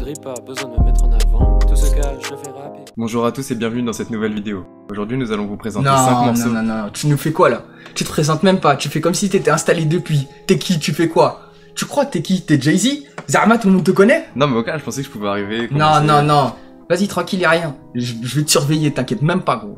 brille pas, besoin de me mettre en avant. Tout ce cas, je le fais rapide. Bonjour à tous et bienvenue dans cette nouvelle vidéo. Aujourd'hui, nous allons vous présenter 5 morceaux. Non, tu nous fais quoi là? Tu te présentes même pas, tu fais comme si t'étais installé depuis. T'es qui? Tu fais quoi? Tu crois que t'es qui? T'es Jay-Z? Zarma, tout le monde te connaît? Non mais aucun, je pensais que je pouvais arriver. Non. Vas-y, tranquille, y'a rien. Je vais te surveiller, t'inquiète même pas, gros.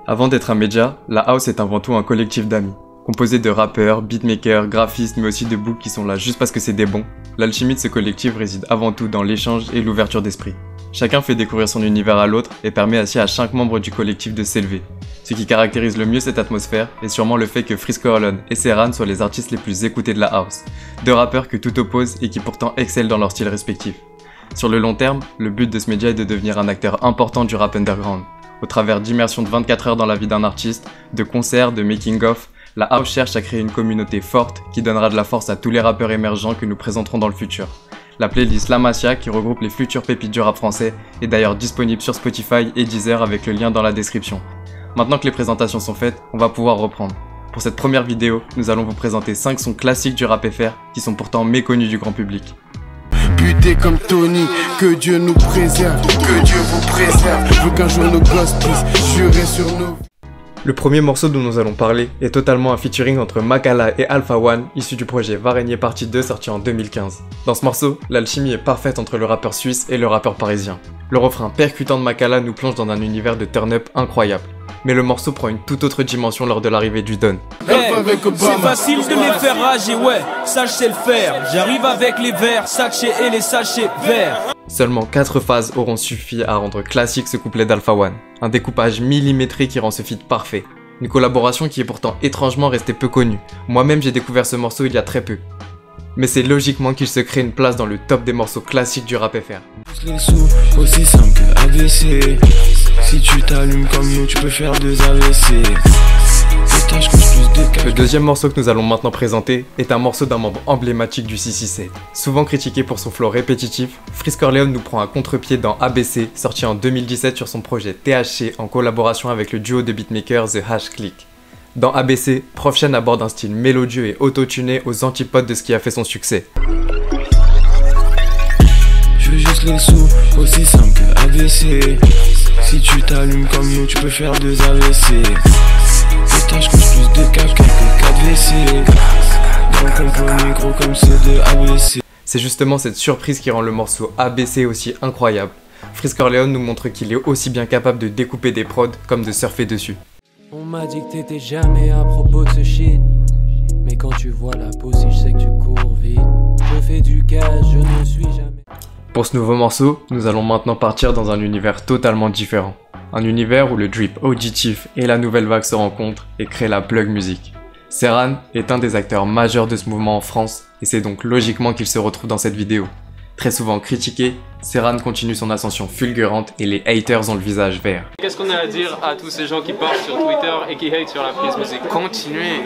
Avant d'être un média, la house est avant tout un collectif d'amis. Composé de rappeurs, beatmakers, graphistes, mais aussi de books qui sont là juste parce que c'est des bons. L'alchimie de ce collectif réside avant tout dans l'échange et l'ouverture d'esprit. Chacun fait découvrir son univers à l'autre et permet ainsi à chaque membre du collectif de s'élever. Ce qui caractérise le mieux cette atmosphère est sûrement le fait que Frisk Orleans et Serran soient les artistes les plus écoutés de la house. Deux rappeurs que tout oppose et qui pourtant excellent dans leur style respectif. Sur le long terme, le but de ce média est de devenir un acteur important du rap underground. Au travers d'immersions de 24 heures dans la vie d'un artiste, de concerts, de making-of, la house cherche à créer une communauté forte qui donnera de la force à tous les rappeurs émergents que nous présenterons dans le futur. La playlist La Masia, qui regroupe les futures pépites du rap français, est d'ailleurs disponible sur Spotify et Deezer avec le lien dans la description. Maintenant que les présentations sont faites, on va pouvoir reprendre. Pour cette première vidéo, nous allons vous présenter 5 sons classiques du rap FR qui sont pourtant méconnus du grand public. Buté comme Tony, que Dieu nous préserve, que Dieu vous préserve. Je veux qu'un jour nos gosses puissent jurer sur nos... Le premier morceau dont nous allons parler est totalement un featuring entre Makala et Alpha One, issu du projet Varenier Partie 2 sorti en 2015. Dans ce morceau, l'alchimie est parfaite entre le rappeur suisse et le rappeur parisien. Le refrain percutant de Makala nous plonge dans un univers de turn-up incroyable. Mais le morceau prend une toute autre dimension lors de l'arrivée du Don. Hey, c'est facile de les faire rager, ouais, ça je sais le faire. J'arrive avec les verres sachets et les sachets verts. Seulement 4 phases auront suffi à rendre classique ce couplet d'Alpha One. Un découpage millimétré qui rend ce feat parfait. Une collaboration qui est pourtant étrangement restée peu connue. Moi-même j'ai découvert ce morceau il y a très peu. Mais c'est logiquement qu'il se crée une place dans le top des morceaux classiques du rap FR. Les sous, aussi simple que AVC. Si tu t'allumes comme nous, tu peux faire 2 AVC. Le deuxième morceau que nous allons maintenant présenter est un morceau d'un membre emblématique du 667. Souvent critiqué pour son flow répétitif, Frisk Orleans nous prend un contre-pied dans ABC, sorti en 2017 sur son projet THC en collaboration avec le duo de beatmakers The Hash Click. Dans ABC, Prof Chen aborde un style mélodieux et auto-tuné aux antipodes de ce qui a fait son succès. Je veux juste les sous, aussi simple que AVC. Si tu t'allumes comme nous, tu peux faire 2 AVC. Je couche plus de cash que 4 WC. Donc on peut micro comme ceux de ABC. C'est justement cette surprise qui rend le morceau ABC aussi incroyable. Frisk Orleans nous montre qu'il est aussi bien capable de découper des prods comme de surfer dessus. On m'a dit que t'étais jamais à propos de ce shit. Mais quand tu vois la pause, je sais que tu cours vite. Je fais du cash, je ne suis jamais... Pour ce nouveau morceau, nous allons maintenant partir dans un univers totalement différent. Un univers où le drip auditif et la nouvelle vague se rencontrent et créent la plug music. Serran est un des acteurs majeurs de ce mouvement en France et c'est donc logiquement qu'il se retrouve dans cette vidéo. Très souvent critiqué, Serran continue son ascension fulgurante et les haters ont le visage vert. Qu'est-ce qu'on a à dire à tous ces gens qui partent sur Twitter et qui hate sur la prise musique? Continuez,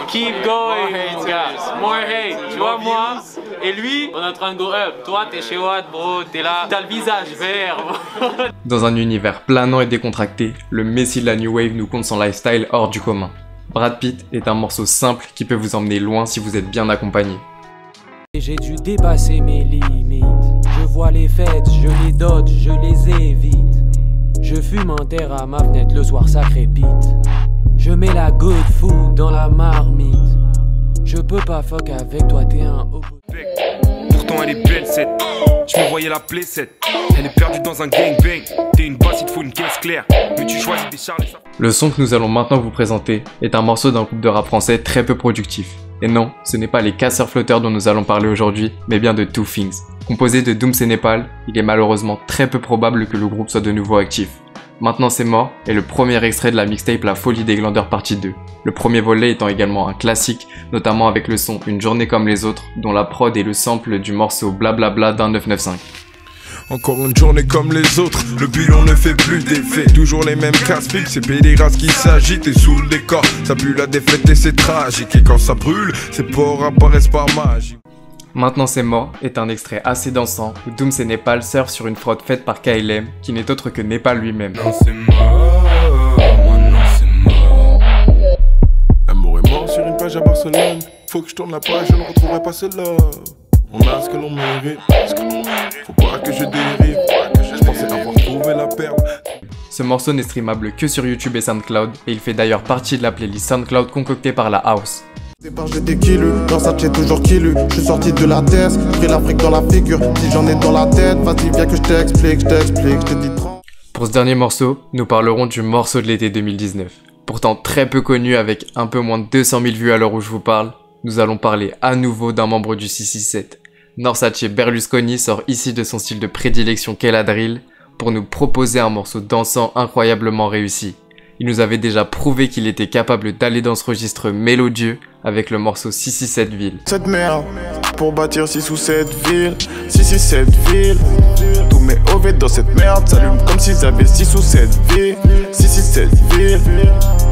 keep going, mon gars. More hate, tu vois moi et lui, on est en train de go up. Toi t'es chez Watt bro, t'es là, t'as le visage vert. Dans un univers planant et décontracté, le messie de la New Wave nous conte son lifestyle hors du commun. Brad Pitt est un morceau simple qui peut vous emmener loin si vous êtes bien accompagné. J'ai dû dépasser mes limites. Je vois les fêtes, je les dodge, je les évite. Je fume un terre à ma fenêtre, le soir ça crépite. Je mets la good food dans la marmite. Je peux pas fuck avec toi, t'es un hobo. Pourtant elle est belle cette. Je me voyais la play cette. Elle est perdue dans un gangbang. T'es une basse, il te faut une caisse claire. Mais tu choisis des charles. Le son que nous allons maintenant vous présenter est un morceau d'un groupe de rap français très peu productif. Et non, ce n'est pas les casseurs flotteurs dont nous allons parler aujourd'hui, mais bien de Two Things. Composé de Dooms et Népal, il est malheureusement très peu probable que le groupe soit de nouveau actif. Maintenant c'est mort, est le premier extrait de la mixtape La Folie des Glandeurs partie 2. Le premier volet étant également un classique, notamment avec le son Une journée comme les autres, dont la prod est le sample du morceau Blablabla d'un 995. Encore une journée comme les autres, le bilan ne fait plus d'effet. Toujours les mêmes casse-piques, c'est pédéraces qui s'agitent et sous le décor. Ça pue la défaite et c'est tragique. Et quand ça brûle, ces porcs apparaissent par magie. Maintenant c'est mort est un extrait assez dansant où Dooms et Népal surfent sur une fraude faite par KLM qui n'est autre que Népal lui-même. Non c'est mort, maintenant c'est mort. L'amour est mort sur une page à Barcelone. Faut que je tourne la page, je ne retrouverai pas celle-là. On a ce que l'on mérite, ce que l'on mérite. Faut pas que je dérive, je pensais avoir trouvé la perle. Ce morceau n'est streamable que sur YouTube et SoundCloud, et il fait d'ailleurs partie de la playlist SoundCloud concoctée par la House. J'étais killu, dans ça j'ai toujours killu. Je suis sorti de la tête, pris l'Afrique dans la figure. Si j'en ai dans la tête, vas-y viens que je t'explique, je te dis 30. Pour ce dernier morceau, nous parlerons du morceau de l'été 2019. Pourtant très peu connu avec un peu moins de 200 000 vues à l'heure où je vous parle, nous allons parler à nouveau d'un membre du 667. Norsace Berlusconi sort ici de son style de prédilection qu'est la drill pour nous proposer un morceau dansant incroyablement réussi. Il nous avait déjà prouvé qu'il était capable d'aller dans ce registre mélodieux avec le morceau 667 Ville. Cette merde, pour bâtir 6 ou 7 villes, 667 villes. Tous mes OV dans cette merde s'allument comme s'ils avaient 6 ou 7 villes, 667 villes.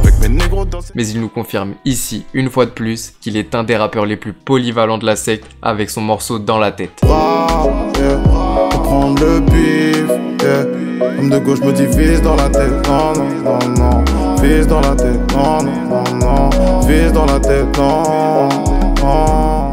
Avec mes négros dans cette... Mais il nous confirme ici, une fois de plus, qu'il est un des rappeurs les plus polyvalents de la secte avec son morceau Dans la tête. Pour prendre le bif, Comme de gauche me dit vise dans la tête, non, non, non, non. Vise dans la tête, non, non, non, non. Vise dans la tête, non, non.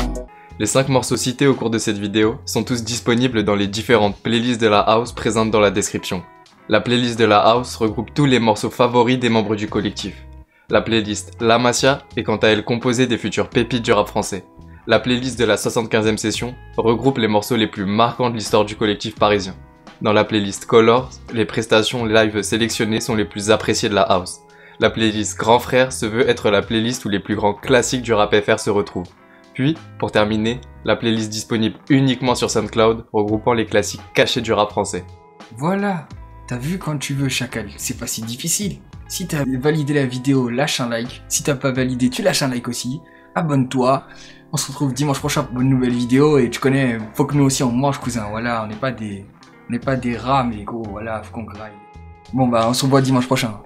Les 5 morceaux cités au cours de cette vidéo sont tous disponibles dans les différentes playlists de la house présentes dans la description. La playlist de la house regroupe tous les morceaux favoris des membres du collectif. La playlist La Masia est quant à elle composée des futures pépites du rap français. La playlist de la 75e session regroupe les morceaux les plus marquants de l'histoire du collectif parisien. Dans la playlist Colors, les prestations live sélectionnées sont les plus appréciées de la house. La playlist Grand Frère se veut être la playlist où les plus grands classiques du rap FR se retrouvent. Puis, pour terminer, la playlist disponible uniquement sur SoundCloud, regroupant les classiques cachés du rap français. Voilà, t'as vu quand tu veux Chacal, c'est pas si difficile. Si t'as validé la vidéo, lâche un like. Si t'as pas validé, tu lâches un like aussi. Abonne-toi. On se retrouve dimanche prochain pour une nouvelle vidéo. Et tu connais, faut que nous aussi on mange, cousin. Voilà, on n'est pas des rats, mais gros, voilà, faut qu'on graille. Bon bah, on se revoit dimanche prochain.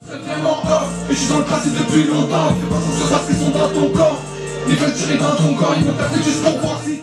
C'est vraiment off, et je suis dans le passé depuis longtemps. Fais pas confiance à ce qu'ils sont dans ton corps. Ils veulent tirer dans ton corps, ils me percent juste pour voir si